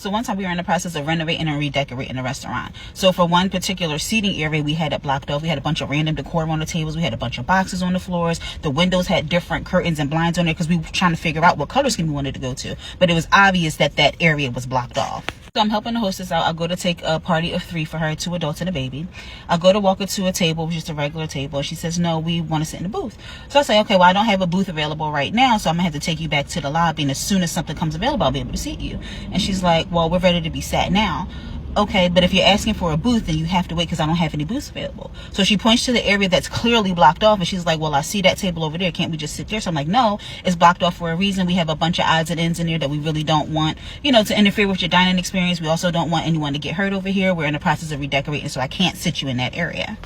So one time we were in the process of renovating and redecorating the restaurant. So for one particular seating area, we had it blocked off. We had a bunch of random decor on the tables. We had a bunch of boxes on the floors. The windows had different curtains and blinds on there because we were trying to figure out what color scheme we wanted to go to. But it was obvious that that area was blocked off. So I'm helping the hostess out. I'll go to take a party of 3 for her, 2 adults and a baby. I'll go to walk her to a table, just a regular table. She says, no, we want to sit in the booth. So I say, okay, well, I don't have a booth available right now, so I'm going to have to take you back to the lobby, and as soon as something comes available, I'll be able to seat you. And she's like, well, we're ready to be sat now. Okay, but if you're asking for a booth, then you have to wait because I don't have any booths available. So she points to the area that's clearly blocked off, and she's like, well, I see that table over there. Can't we just sit there? So I'm like, no, it's blocked off for a reason. We have a bunch of odds and ends in there that we really don't want, to interfere with your dining experience. We also don't want anyone to get hurt over here. We're in the process of redecorating, so I can't sit you in that area.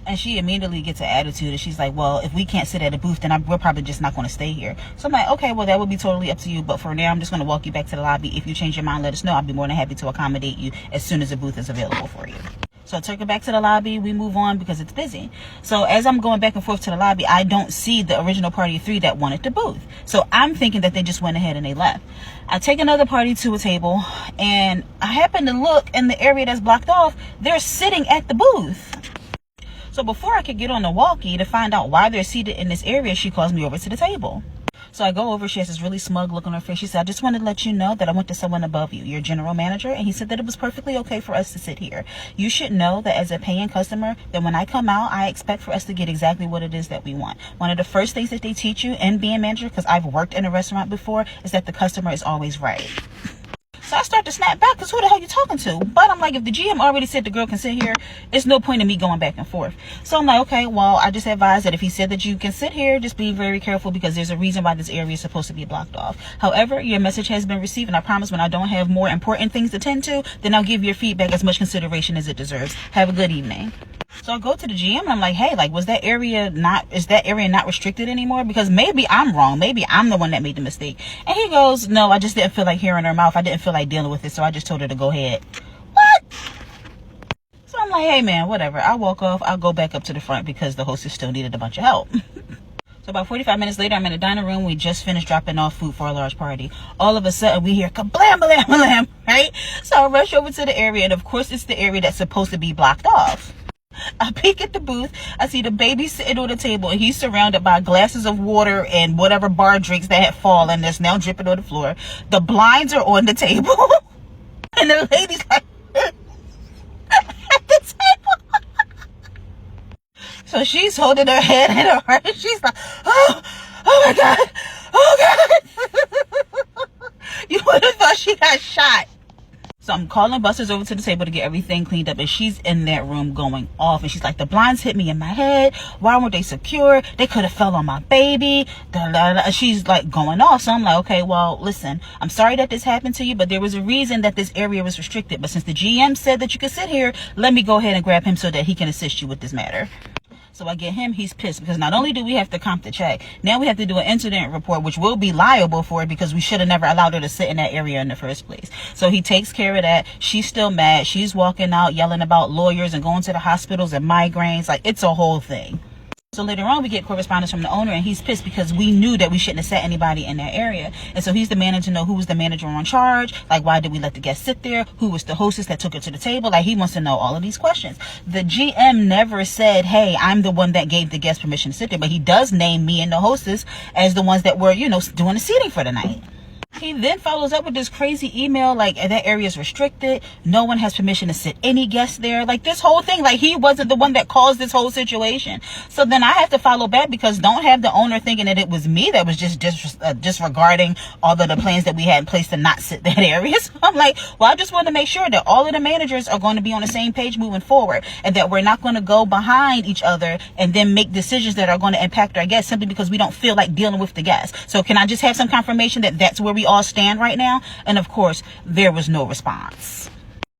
And she immediately gets an attitude, and she's like, well, if we can't sit at a booth, then we're probably just not going to stay here. So I'm like, okay, well, that would be totally up to you. But for now, I'm just going to walk you back to the lobby. If you change your mind, let us know. I'll be more than happy to accommodate you as soon as a booth is available for you. So I took her back to the lobby. We move on because it's busy. So as I'm going back and forth to the lobby, I don't see the original party of 3 that wanted the booth. So I'm thinking that they just went ahead and they left. I take another party to a table, and I happen to look in the area that's blocked off. They're sitting at the booth. So before I could get on the walkie to find out why they're seated in this area, she calls me over to the table. So I go over. She has this really smug look on her face. She said, I just wanted to let you know that I went to someone above you, your general manager, and he said that it was perfectly okay for us to sit here. You should know that as a paying customer, that when I come out, I expect for us to get exactly what it is that we want. One of the first things that they teach you in being manager, because I've worked in a restaurant before, is that the customer is always right. So I start to snap back because who the hell you talking to? But I'm like, if the GM already said the girl can sit here, it's no point in me going back and forth. So I'm like, okay, well, I just advise that if he said that you can sit here, just be very careful because there's a reason why this area is supposed to be blocked off. However, your message has been received, and I promise when I don't have more important things to tend to, then I'll give your feedback as much consideration as it deserves. Have a good evening. So I go to the GM and I'm like, hey, like, is that area not restricted anymore? Because maybe I'm wrong. Maybe I'm the one that made the mistake. And he goes, no, I just didn't feel like hearing her mouth. I didn't feel like dealing with it. So I just told her to go ahead. What? So I'm like, hey man, whatever. I walk off. I'll go back up to the front because the hostess still needed a bunch of help. So about 45 minutes later, I'm in the dining room. We just finished dropping off food for a large party. All of a sudden, we hear kablam, blam, blam, right? So I rush over to the area. And of course, it's the area that's supposed to be blocked off. I peek at the booth. I see the baby sitting on the table, and he's surrounded by glasses of water and whatever bar drinks that had fallen that's now dripping on the floor. The blinds are on the table. And the lady's like at the table. So she's holding her head in her heart, and she's like, oh my God, oh God. You would have thought she got shot. So I'm calling busters over to the table to get everything cleaned up, and she's in that room going off, and she's like, the blinds hit me in my head. Why weren't they secure? They could have fell on my baby. She's like going off. So I'm like, okay, well, listen, I'm sorry that this happened to you, but there was a reason that this area was restricted. But since the GM said that you could sit here, let me go ahead and grab him so that he can assist you with this matter. So I get him, he's pissed because not only do we have to comp the check, now we have to do an incident report, which will be liable for it because we should have never allowed her to sit in that area in the first place. So he takes care of that. She's still mad. She's walking out yelling about lawyers and going to the hospitals and migraines. Like, it's a whole thing. So later on, we get correspondence from the owner, and he's pissed because we knew that we shouldn't have set anybody in that area. And so he's demanding to know who was the manager on charge. Like, why did we let the guests sit there? Who was the hostess that took her to the table? Like, he wants to know all of these questions. The GM never said, hey, I'm the one that gave the guest permission to sit there. But he does name me and the hostess as the ones that were, doing the seating for the night. He then follows up with this crazy email, like, that area is restricted. No one has permission to sit any guests there. Like, this whole thing, like, he wasn't the one that caused this whole situation. So then I have to follow back because don't have the owner thinking that it was me that was just disregarding all of the plans that we had in place to not sit that area. So I'm like, well, I just want to make sure that all of the managers are going to be on the same page moving forward, and that we're not going to go behind each other and then make decisions that are going to impact our guests simply because we don't feel like dealing with the guests. So can I just have some confirmation that that's where we all stand right now? And of course, there was no response.